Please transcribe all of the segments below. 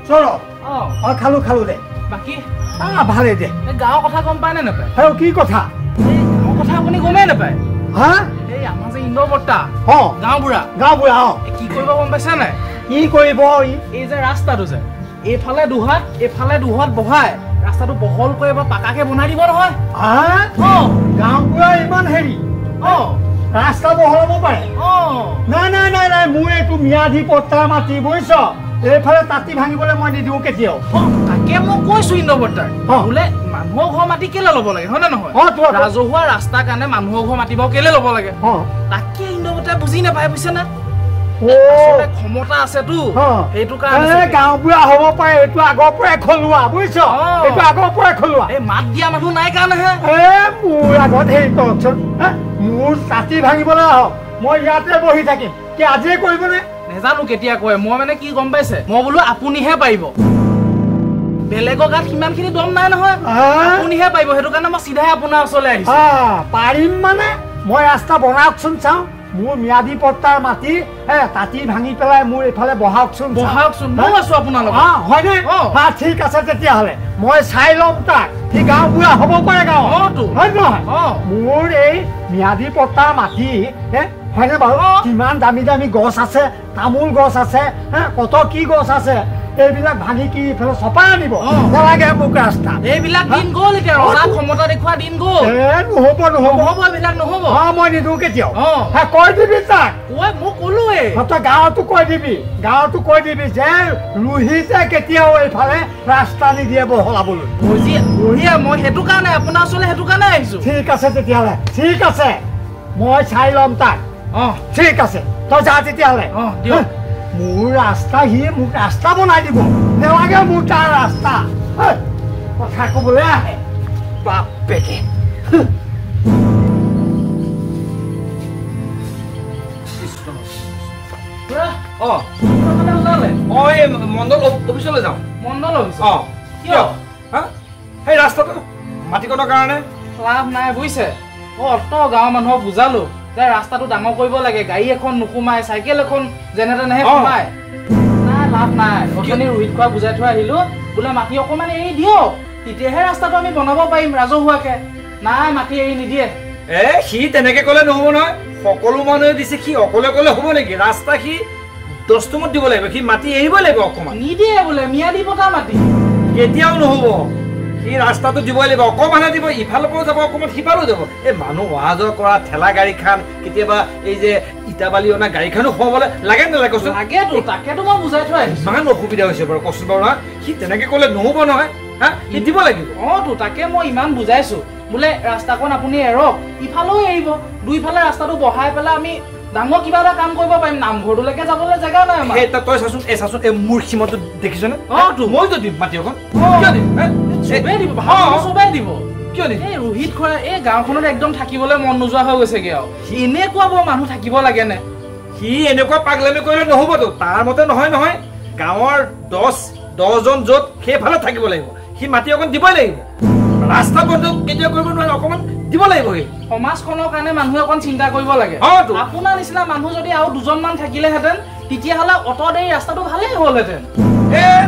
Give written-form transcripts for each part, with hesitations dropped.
চল খালো খালো দে বাকী ভালে দে গাঁৱৰ কথা গম পায় নে নাপায় হেও কি কথা গাঁৱৰ কথা আপুনি গমেই নাপায় হা এই আমাৰ যে ইন্দ্ৰ বৰ্তা গাঁওবুঢ়া কি কৰিব গম পাইছা নাই কি কৰিব এই যে ৰাস্তাটো যে এইফালে দুহাত বহাই ৰাস্তাটো বহল কৰিব পাকাকে বনাই দিব নহয় গাঁওবুঢ়া ইমান হেৰি ৰাস্তা বহলাব পাৰে নাই মোৰ এইটো ম্যাদী পট্টাৰ মাটি বুজিছ এইফালে তাঁতি ভাঙিবলৈ মই নিদিওঁ কেতিয়াও তাকে মই কৈছো ইন্দ্ৰ বৰ্তাক বোলে মানুহৰ ঘৰ মাটি কেলে ল'ব লাগে হয় নে নহয় ৰাজহুৱা ৰাস্তাৰ কাৰণে মানুহৰ ঘৰ মাটি বাৰু কেলে ল'ব লাগে তাকে ইন্দ্ৰ বৰ্তাই বুজি নাপায় বুজিছে নে ক্ষমতা আছেতো সেইটো কাৰণে গাঁওবুঢ়া হ'ব পাৰে এইটো আগৰ পৰাই খলোৱা বুজিছ এইটো আগৰ পৰাই খলোৱা এই মাত দিয়া মানুহ নাই কাৰণেহে মোৰ আগত হেৰি কৰকচোন মোৰ তাঁতি ভাঙিবলৈ আহক মই ইয়াতে বহি থাকিম কি আজিয়ে কৰিবনে নেজানো কেতিয়া কয় মই মানে কি গম পাইছে মই বোলো আপুনিহে পাৰিব বেলেগৰ গাত সিমানখিনি দম নাই নহয় আপুনিহে পাৰিব সেইটো কাৰণে মই চিধাই আপোনাৰ ওচৰলৈ আহিছো পাৰিম মানে মই ৰাস্তা বনাওকচোন চাওঁ মোৰ ম্যাদী পট্টাৰ মাটি তাঁতি ভাঙি পেলাই মোৰ এইফালে বহাওকচোন মই আছো আপোনাৰ লগত হয়নে ঠিক আছে তেতিয়াহ'লে মই চাই ল'ম তাক সি গাঁওবুঢ়া হ'ব পাৰে গাঁৱতো হয় নহয় মোৰ এই ম্যাদী পট্টাৰ মাটি হয়নে বাৰু কিমান দামী দামী গছ আছে তামোল গছ আছে কত কি গছ আছে এইবিলাক ভাঙি কি ইফালে চপাই আনিব নালাগে মোক ৰাস্তা এইবিলাক দিন গ'ল এতিয়া ৰজা ক্ষমতা দেখুওৱা দিন গ'ল নহ'ব এইবিলাক নহ'ব মই নিদিওঁ কেতিয়াও কৈ দিবি তাক মোক ক'লোৱে তই গাঁৱতো কৈ দিবি যে ৰুহিতে কেতিয়াও এইফালে ৰাস্তা নিদিয়ে বহলাবলৈ মই সেইটো কাৰণে আপোনাৰ ওচৰলৈ সেইটো কাৰণে আহিছো ঠিক আছে তেতিয়াহ'লে ঠিক আছে মই চাই ল'ম তাক ঠিক আছে তই যা তেতিয়াহ'লে মোৰ ৰাস্তা সি মোক ৰাস্তা বনাই দিব নেলাগে মোৰ তাৰ ৰাস্তা কথা ক'বলৈ আহে বাপেকে মণ্ডল অফিচলৈ যাওঁ মণ্ডল অফিচ কিয় সেই ৰাস্তাটো মাটিকণৰ কাৰণে লাভ নাই বুজিছে অত গাঁৱৰ মানুহক বুজালো যে ৰাস্তাটো ডাঙৰ কৰিব লাগে গাড়ী এখন নুসুমাই চাইকেল এখন যেনে তেনেহে সোমাই নাই লাভ নাই অথনি ৰোহিত খোৱা বুজাই থৈ আহিলো বোলে মাটি অকণমান এৰি দিয়ক তেতিয়াহে ৰাস্তাটো আমি বনাব পাৰিম ৰাজহুৱাকে নাই মাটি এৰি নিদিয়ে সি তেনেকে ক'লে নহ'ব নহয় সকলো মানুহে দিছে সি অকলে ক'লে হ'ব নেকি ৰাস্তা সি দস্তুমত দিব লাগিব সি মাটি এৰিব লাগিব অকণমান নিদিয়ে বোলে ম্যাদী পট্টা মাটি কেতিয়াও নহ'ব সি ৰাস্তাটো দিবই লাগিব অকণমানহে দিব ইফালৰ পৰাও যাব অকণমান সিফালেও যাব এই মানুহ অহা যোৱা কৰা ঠেলা গাড়ীখন কেতিয়াবা এই যে ইটা বালি অনা গাড়ীখনো সোমাবলৈ লাগে নালাগে কচোন তাকেতো মই বুজাই থৈ আহিছো ইমান অসুবিধা হৈছে বাৰু কচোন বাৰু সি তেনেকে ক'লে নহ'ব নহয় সি দিব লাগিব তাকে মই ইমান বুজাইছো বোলে ৰাস্তাখন আপুনি এৰক ইফালেও এৰিব দুইফালে ৰাস্তাটো বহাই পেলাই আমি ডাঙৰ কিবা এটা কাম কৰিব পাৰিম নামঘৰটোলৈকে যাবলৈ জেগা নাই আমাৰ তই চাচোন এই মোৰ সীমাটো দেখিছনে মইতো দিম মাটি অকণ চবেই দিব কিয় দিম এই ৰোহিত খুৰা এই গাঁওখনত একদম থাকিবলৈ মন নোযোৱা হৈ গৈছেগে আৰু এনেকুৱা বৰ মানুহ থাকিব লাগে নে সি এনেকুৱা পাগলামি কৰিলে নহ'বতো তাৰ মতে নহয় গাঁৱৰ 10জন য'ত সেইফালে থাকিব লাগিব সি মাটি অকণ দিবই লাগিব ৰাস্তা বন্ধ কেতিয়াও কৰিব নোৱাৰে অকণমান দিব লাগিব সমাজখনৰ কাৰণে মানুহে অকণ চিন্তা কৰিব লাগে আপোনাৰ নিচিনা মানুহ যদি আৰু দুজনমান থাকিলেহেঁতেন তেতিয়াহ'লে অত দেৰি ৰাস্তাটো ভালেই হ'লহেঁতেন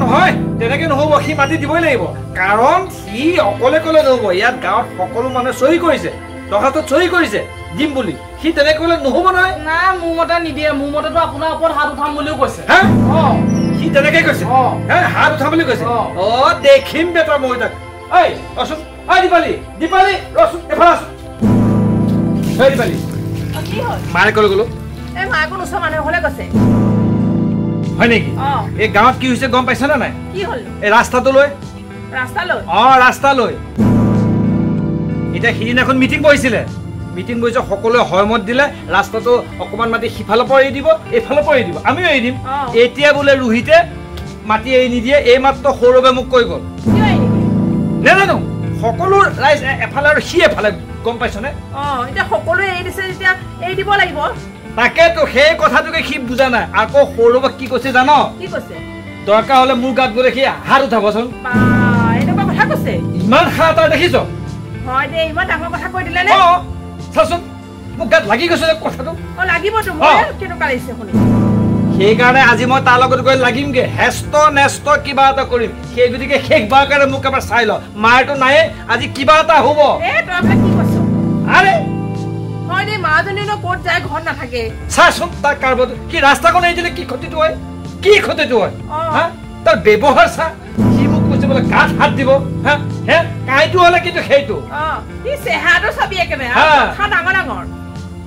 নহয় তেনেকে নহ'ব সি মাটি দিবই লাগিব কাৰণ সি অকলে ক'লে নহ'ব ইয়াত গাঁৱত সকলো মানুহে চহী কৰিছে দৰখাস্তত চহী কৰিছে দিম বুলি সি তেনেকে ক'লে নহ'ব নহয় নাই মোৰ মতে নিদিয়ে মোৰ মতেতো আপোনাৰ ওপৰত হাত উঠাম বুলিও কৈছে সি তেনেকে কৈছে হাত উঠাম বুলি কৈছে দেখিম বেটা মই তাক ৰচোন দীপালি ৰচোন এফালে আছো দীপালি মায়ে ক'লে গ'লো হয় নেকি এই গাঁৱত কি হৈছে গম পাইছা নে নাই এই ৰাস্তাটো লৈ ৰাস্তা লৈ এতিয়া সিদিনাখন মিটিং বহিছিলে সকলোৱে সহমত দিলে ৰাস্তাটো অকণমান মাটি সিফালৰ পৰা এৰি দিব এইফালৰ পৰা এৰি দিব আমিও এৰি দিম এতিয়া বোলে ৰোহিতে মাটি এৰি নিদিয়ে এই মাত্ৰ সৌৰভে মোক কৈ গ'ল নেজানো সকলো ৰাইজ এফালে আৰু সি এফালে গম পাইছনে সকলোৱে এৰি দিছে যেতিয়া এৰি দিব লাগিব তাকেতো সেই কথাটোকে সি বুজা নাই আকৌ সৌৰভক কি কৈছে জান দৰকাৰ হ'লে মোৰ গাত বোলে সি হাত উঠাবচোন এনেকুৱা কথা কৈছে ইমান হাত এটা দেখিছ হয় দে ইমান ডাঙৰ কথা কৈ দিলে নে চাচোন মোক গাত লাগি গৈছে কথাটো লাগিবতো মই কেনেকুৱা লাগিছে শুনি সেইকাৰণে আজি মই তাৰ লগত গৈ লাগিমগে হেষ্ট নেষ্ট কিবা এটা কৰিম সেই গতিকে শেষবাৰ কাৰণে মোক এবাৰ চাই ল মাৰটো নাই আজি কিবা এটা হ'ব আৰে হয় দে মাজনী ন ক'ত যায় ঘৰ নাথাকে চাচোন তাৰ কাৰবাৰ কি ৰাস্তাখন এই দিলে কি ক্ষতিটো হয় কি ক্ষতিটো হয় হা তাৰ ব্যৱহাৰ চা কি মোক কৈছে বোলে গাত হাত দিব হা হে কাইটো হলে কিন্তু সেইটো ই চেহাটো চাবি একেবাৰে কথা ডাঙৰ ডাঙৰ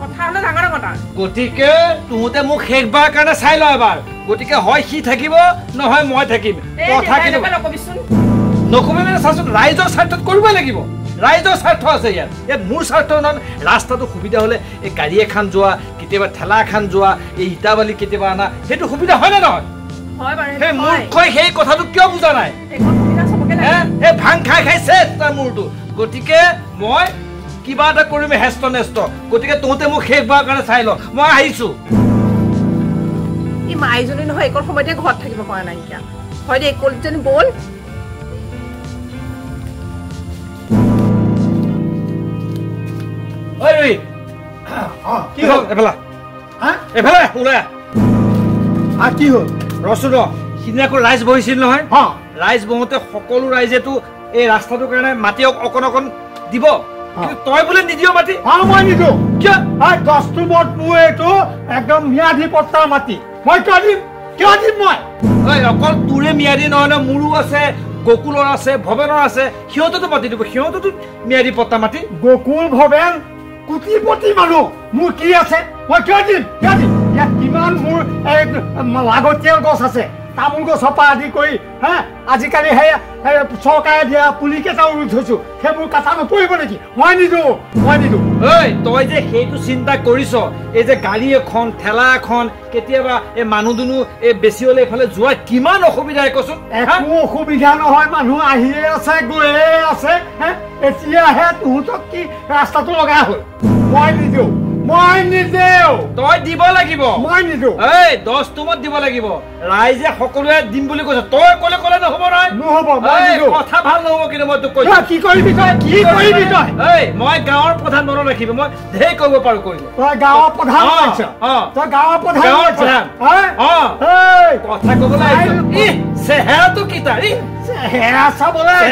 কথা হলে ডাঙৰ ডাঙৰ তাৰ গতিকে তুহোতে মোক শেষবাৰ কাৰণে চাই ল এবাৰ গতিকে হয় সি থাকিব নহয় মই থাকিম কথা কিন্তু নকবি মানে চাচোন ৰাইজৰ স্বাৰ্থত কৰিব লাগিব ৰাইজৰ স্বাৰ্থ আছে ইয়াত মোৰ স্বাৰ্থ নহয় ৰাস্তাটো সুবিধা হলে এই গাড়ী এখন যোৱা কেতিয়াবা ঠেলা এখন যোৱা এই ইটাবালি কেতিয়াবা আনা সেইটো সুবিধা হয় নে নহয় সেই মূৰ্খই সেই কথাটো কিয় বুজা নাই এই ভাং খাই খাই চেচ তাৰ মূৰটো গতিকে মই কিবা এটা কৰিম হেষ্ট নেষ্ট গতিকে তহঁতে মোক শেষবাৰ কাৰণে চাই ল মই আহিছো ই মাইজনী নহয় এইকণ সময়তে ঘৰত থাকিব পৰা নাইকিয়া হয় দে কলিজনী বল ঐ কি হ'ল এফালে এফালে ওলাই কি হ'ল ৰচোন সিদিনাখন ৰাইজ বহিছিল নহয় ৰাইজ বহোতে সকলো ৰাইজেতো এই ৰাস্তাটোৰ কাৰণে মাটি অকণ অকণ দিব তই বোলে নিদিয় মাটি মই নিদিওঁ কিয় 10 নম্বৰত মোৰ এইটো একদম ম্যাদী পট্টাৰ মাটি মই কিয় দিম মই অকল তোৰে ম্যাদী নহয় ন মোৰো আছে গকুলৰ আছে ভৱেনৰ আছে সিহঁতেতো মাতি দিব সিহঁতেতো ম্যাদী পট্টা মাটি গকুল ভৱেন কোটিপতি মানুহ মোৰ কি আছে মই কিয় দিম ইয়াত কিমান মোৰ লাগতিয়াল গছ আছে তামোল গছৰ পৰা আদি কৰি হা আজিকালি সেই চৰকাৰে দিয়া পুলি কেইটাও ৰুই থৈছো সেইবোৰ কাটা নপৰিব নেকি মই নিদিওঁ তই যে সেইটো চিন্তা কৰিছ এই যে গাড়ী এখন ঠেলা এখন কেতিয়াবা এই মানুহ দুনু এই বেছি হলে এইফালে যোৱা কিমান অসুবিধা কচোন একো অসুবিধা নহয় মানুহ আহিয়ে আছে গৈয়ে আছে এতিয়াহে তহঁতক কি ৰাস্তাটো লগা হ'ল মই নিদিওঁ তই দিব লাগিব মই নিদিওঁ 10 নম্বৰত দিব লাগিব ৰাইজে সকলোৱে দিম বুলি কৈছে তই কলে নহব নহয় কথা ভাল নহব কিন্তু মই তোক কৈছো কি কৰিবি তই মই গাঁৱৰ প্ৰধান মনত ৰাখিবি মই ঢেৰ কৰিব পাৰো কৰিব তই গাঁৱৰ প্ৰধান কথা কবলৈ আহিছ চেহেৰাটো কি তাৰ চেহেৰা চাবলৈ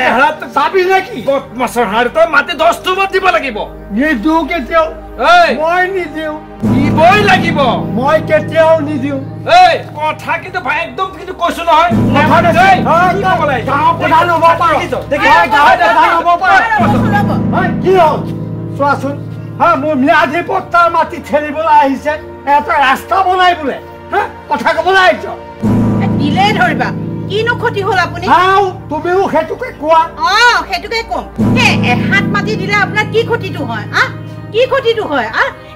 চাবি নেকি মাছৰ হাড় তই মাটি 10 নম্বৰত দিব লাগিব নিদিওঁ কেতিয়াও মই নিদিওঁ দিবই লাগিব মই কেতিয়াও নিদিওঁ কথা কিন্তু একদম কিন্তু কৈছো নহয় কি হ'ল চোৱাচোন মোৰ ম্যাদী পট্টাৰ মাটি ঠেলিবলৈ আহিছে এটা ৰাস্তা বনাই বোলে কথা কবলৈ আহিছ দিলেই ধৰিবা কিনো ক্ষতি হ'ল আপুনি তুমিও সেইটোকে কোৱা সেইটোকে কম এহাত মাটি দিলে আপোনাৰ কি ক্ষতিটো হয় কি ক্ষতিটো হয়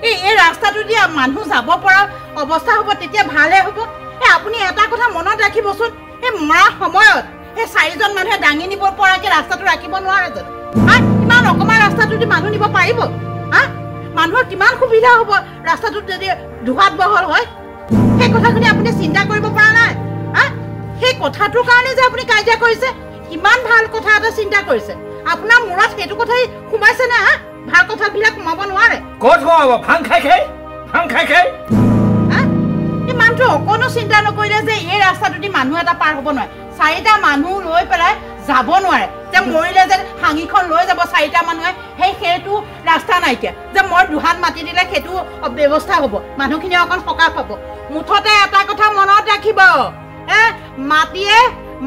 এই ৰাস্তাটো দিয়া মানুহ যাব পৰা অৱস্থা হ'ব তেতিয়া ভালে হ'ব আপুনি এটা কথা মনত ৰাখিবচোন এই মৰা সময়ত সেই 4জন মানুহে দাঙি নিব পৰাকে ৰাস্তাটো ৰাখিব নোৱাৰে জানো ইমান অকমান ৰাস্তাটো দি মানুহ নিব পাৰিব মানুহৰ কিমান সুবিধা হ'ব ৰাস্তাটোত যদি দুহাত বহল হয় সেই কথাখিনি আপুনি চিন্তা কৰিব পৰা নাই সেই কথাটোৰ কাৰণে যে আপুনি কাজিয়া কৰিছে কিমান ভাল কথা এটা চিন্তা কৰিছে আপোনাৰ মূৰত সেইটো কথাই সোমাইছে না ভাল কথাবিলাক সোমাব নোৱাৰে ক'ত সোমাব ভাং খাই এই মানুহটো অকণো চিন্তা নকৰিলে যে এই ৰাস্তাটোদি মানুহ এটা পাৰ হ'ব নোৱাৰে 4টা মানুহ লৈ পেলাই যাব নোৱাৰে যে মৰিলে যে হাঙিখন লৈ যাব 4টা মানুহে সেইটো ৰাস্তা নাইকিয়া যে মই দুহাত মাটি দিলে সেইটো ব্যৱস্থা হ'ব মানুহখিনি অকণ সকাহ পাব মুঠতে এটা কথা মনত ৰাখিব মাটিয়ে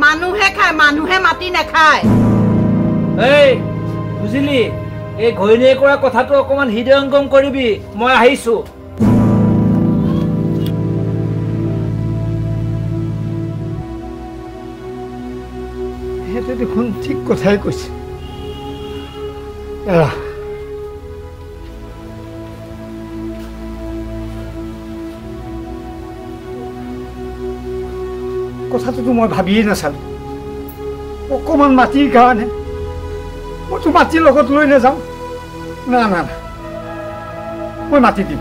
মানুহে খায় মানুহে মাটি নাখায় বুজিলি এই ঘৈণীয়ে কৰা কথাটো অকমান হৃদয়ংগম কৰিবি মই আহিছো সেইটো দেখোন ঠিক কথাই কৈছে কথাটোতো মই ভাবিয়ে নাচালো অকণমান মাটিৰ কাৰণে মইতো মাটিৰ লগত লৈ নাযাওঁ না মই মাটি দিম